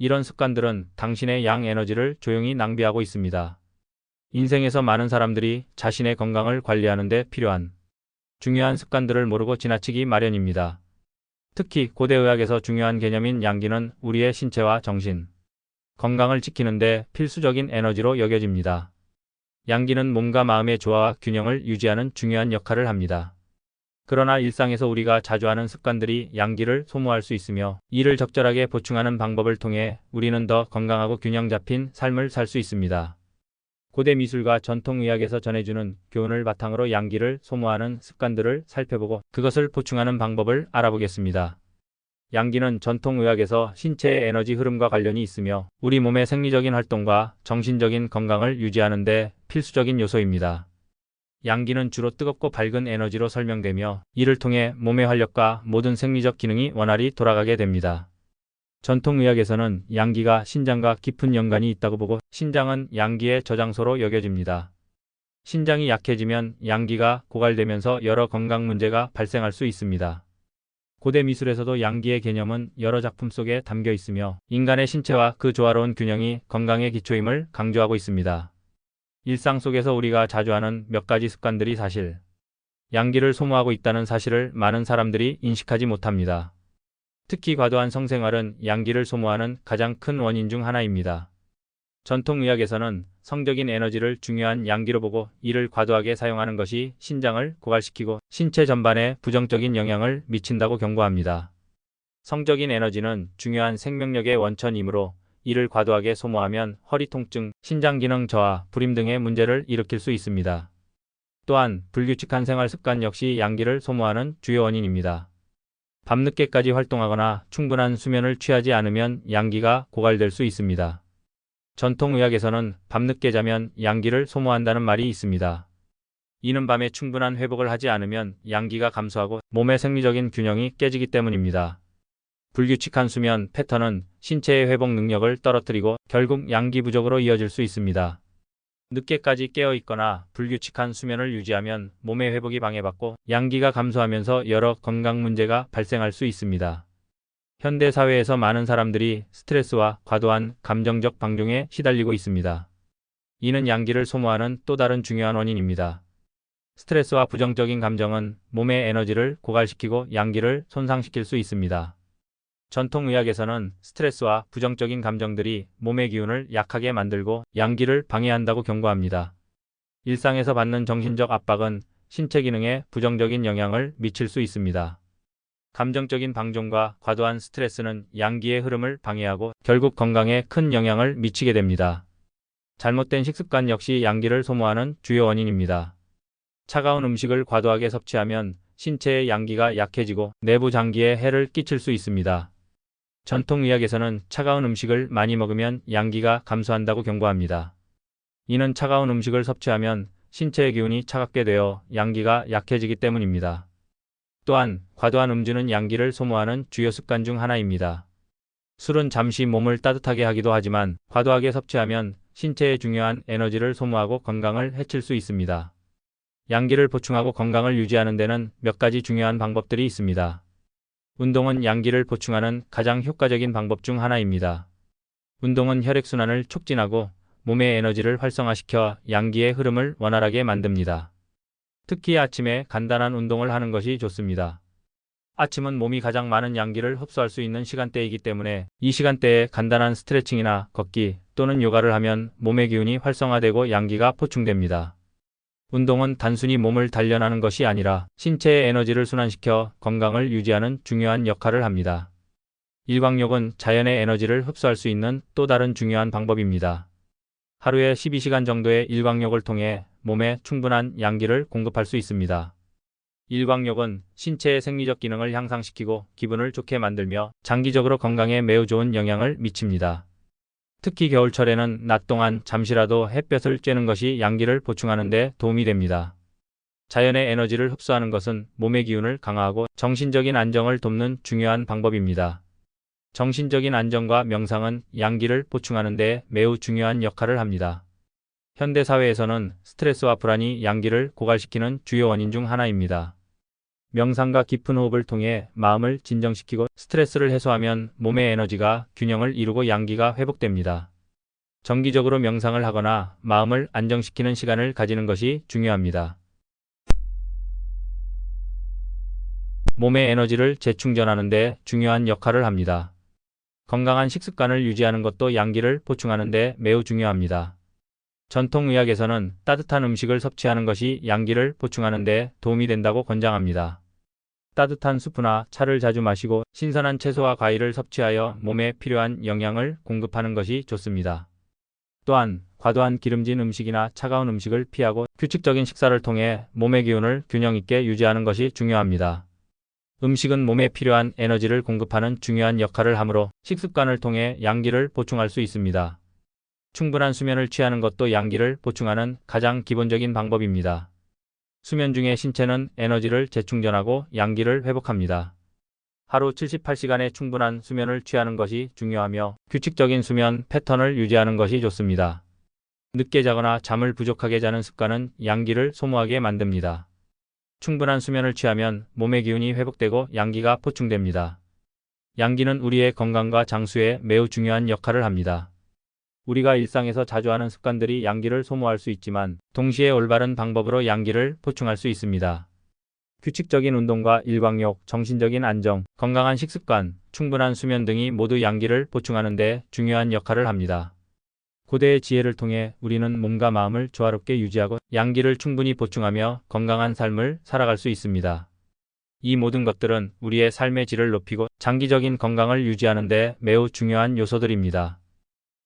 이런 습관들은 당신의 양 에너지를 조용히 낭비하고 있습니다. 인생에서 많은 사람들이 자신의 건강을 관리하는 데 필요한 중요한 습관들을 모르고 지나치기 마련입니다. 특히 고대 의학에서 중요한 개념인 양기는 우리의 신체와 정신, 건강을 지키는 데 필수적인 에너지로 여겨집니다. 양기는 몸과 마음의 조화와 균형을 유지하는 중요한 역할을 합니다. 그러나 일상에서 우리가 자주 하는 습관들이 양기를 소모할 수 있으며, 이를 적절하게 보충하는 방법을 통해 우리는 더 건강하고 균형 잡힌 삶을 살 수 있습니다. 고대 미술과 전통의학에서 전해주는 교훈을 바탕으로 양기를 소모하는 습관들을 살펴보고 그것을 보충하는 방법을 알아보겠습니다. 양기는 전통의학에서 신체의 에너지 흐름과 관련이 있으며 우리 몸의 생리적인 활동과 정신적인 건강을 유지하는 데 필수적인 요소입니다. 양기는 주로 뜨겁고 밝은 에너지로 설명되며, 이를 통해 몸의 활력과 모든 생리적 기능이 원활히 돌아가게 됩니다. 전통의학에서는 양기가 신장과 깊은 연관이 있다고 보고, 신장은 양기의 저장소로 여겨집니다. 신장이 약해지면 양기가 고갈되면서 여러 건강 문제가 발생할 수 있습니다. 고대 미술에서도 양기의 개념은 여러 작품 속에 담겨 있으며, 인간의 신체와 그 조화로운 균형이 건강의 기초임을 강조하고 있습니다. 일상 속에서 우리가 자주 하는 몇 가지 습관들이 사실 양기를 소모하고 있다는 사실을 많은 사람들이 인식하지 못합니다. 특히 과도한 성생활은 양기를 소모하는 가장 큰 원인 중 하나입니다. 전통의학에서는 성적인 에너지를 중요한 양기로 보고, 이를 과도하게 사용하는 것이 신장을 고갈시키고 신체 전반에 부정적인 영향을 미친다고 경고합니다. 성적인 에너지는 중요한 생명력의 원천이므로 이를 과도하게 소모하면 허리 통증, 신장 기능 저하, 불임 등의 문제를 일으킬 수 있습니다. 또한 불규칙한 생활 습관 역시 양기를 소모하는 주요 원인입니다. 밤늦게까지 활동하거나 충분한 수면을 취하지 않으면 양기가 고갈될 수 있습니다. 전통의학에서는 밤늦게 자면 양기를 소모한다는 말이 있습니다. 이는 밤에 충분한 회복을 하지 않으면 양기가 감소하고 몸의 생리적인 균형이 깨지기 때문입니다. 불규칙한 수면 패턴은 신체의 회복 능력을 떨어뜨리고 결국 양기 부족으로 이어질 수 있습니다. 늦게까지 깨어 있거나 불규칙한 수면을 유지하면 몸의 회복이 방해받고 양기가 감소하면서 여러 건강 문제가 발생할 수 있습니다. 현대 사회에서 많은 사람들이 스트레스와 과도한 감정적 방종에 시달리고 있습니다. 이는 양기를 소모하는 또 다른 중요한 원인입니다. 스트레스와 부정적인 감정은 몸의 에너지를 고갈시키고 양기를 손상시킬 수 있습니다. 전통의학에서는 스트레스와 부정적인 감정들이 몸의 기운을 약하게 만들고 양기를 방해한다고 경고합니다. 일상에서 받는 정신적 압박은 신체 기능에 부정적인 영향을 미칠 수 있습니다. 감정적인 방종과 과도한 스트레스는 양기의 흐름을 방해하고 결국 건강에 큰 영향을 미치게 됩니다. 잘못된 식습관 역시 양기를 소모하는 주요 원인입니다. 차가운 음식을 과도하게 섭취하면 신체의 양기가 약해지고 내부 장기에 해를 끼칠 수 있습니다. 전통의학에서는 차가운 음식을 많이 먹으면 양기가 감소한다고 경고합니다. 이는 차가운 음식을 섭취하면 신체의 기운이 차갑게 되어 양기가 약해지기 때문입니다. 또한 과도한 음주는 양기를 소모하는 주요 습관 중 하나입니다. 술은 잠시 몸을 따뜻하게 하기도 하지만 과도하게 섭취하면 신체의 중요한 에너지를 소모하고 건강을 해칠 수 있습니다. 양기를 보충하고 건강을 유지하는 데는 몇 가지 중요한 방법들이 있습니다. 운동은 양기를 보충하는 가장 효과적인 방법 중 하나입니다. 운동은 혈액순환을 촉진하고 몸의 에너지를 활성화시켜 양기의 흐름을 원활하게 만듭니다. 특히 아침에 간단한 운동을 하는 것이 좋습니다. 아침은 몸이 가장 많은 양기를 흡수할 수 있는 시간대이기 때문에 이 시간대에 간단한 스트레칭이나 걷기 또는 요가를 하면 몸의 기운이 활성화되고 양기가 보충됩니다. 운동은 단순히 몸을 단련하는 것이 아니라 신체의 에너지를 순환시켜 건강을 유지하는 중요한 역할을 합니다. 일광욕은 자연의 에너지를 흡수할 수 있는 또 다른 중요한 방법입니다. 하루에 12시간 정도의 일광욕을 통해 몸에 충분한 양기를 공급할 수 있습니다. 일광욕은 신체의 생리적 기능을 향상시키고 기분을 좋게 만들며 장기적으로 건강에 매우 좋은 영향을 미칩니다. 특히 겨울철에는 낮 동안 잠시라도 햇볕을 쬐는 것이 양기를 보충하는 데 도움이 됩니다. 자연의 에너지를 흡수하는 것은 몸의 기운을 강화하고 정신적인 안정을 돕는 중요한 방법입니다. 정신적인 안정과 명상은 양기를 보충하는 데 매우 중요한 역할을 합니다. 현대 사회에서는 스트레스와 불안이 양기를 고갈시키는 주요 원인 중 하나입니다. 명상과 깊은 호흡을 통해 마음을 진정시키고 스트레스를 해소하면 몸의 에너지가 균형을 이루고 양기가 회복됩니다. 정기적으로 명상을 하거나 마음을 안정시키는 시간을 가지는 것이 중요합니다. 몸의 에너지를 재충전하는 데 중요한 역할을 합니다. 건강한 식습관을 유지하는 것도 양기를 보충하는 데 매우 중요합니다. 전통의학에서는 따뜻한 음식을 섭취하는 것이 양기를 보충하는 데 도움이 된다고 권장합니다. 따뜻한 수프나 차를 자주 마시고 신선한 채소와 과일을 섭취하여 몸에 필요한 영양을 공급하는 것이 좋습니다. 또한 과도한 기름진 음식이나 차가운 음식을 피하고 규칙적인 식사를 통해 몸의 기운을 균형 있게 유지하는 것이 중요합니다. 음식은 몸에 필요한 에너지를 공급하는 중요한 역할을 하므로 식습관을 통해 양기를 보충할 수 있습니다. 충분한 수면을 취하는 것도 양기를 보충하는 가장 기본적인 방법입니다. 수면 중에 신체는 에너지를 재충전하고 양기를 회복합니다. 하루 78시간의 충분한 수면을 취하는 것이 중요하며 규칙적인 수면 패턴을 유지하는 것이 좋습니다. 늦게 자거나 잠을 부족하게 자는 습관은 양기를 소모하게 만듭니다. 충분한 수면을 취하면 몸의 기운이 회복되고 양기가 보충됩니다. 양기는 우리의 건강과 장수에 매우 중요한 역할을 합니다. 우리가 일상에서 자주 하는 습관들이 양기를 소모할 수 있지만 동시에 올바른 방법으로 양기를 보충할 수 있습니다. 규칙적인 운동과 일광욕, 정신적인 안정, 건강한 식습관, 충분한 수면 등이 모두 양기를 보충하는 데 중요한 역할을 합니다. 고대의 지혜를 통해 우리는 몸과 마음을 조화롭게 유지하고 양기를 충분히 보충하며 건강한 삶을 살아갈 수 있습니다. 이 모든 것들은 우리의 삶의 질을 높이고 장기적인 건강을 유지하는 데 매우 중요한 요소들입니다.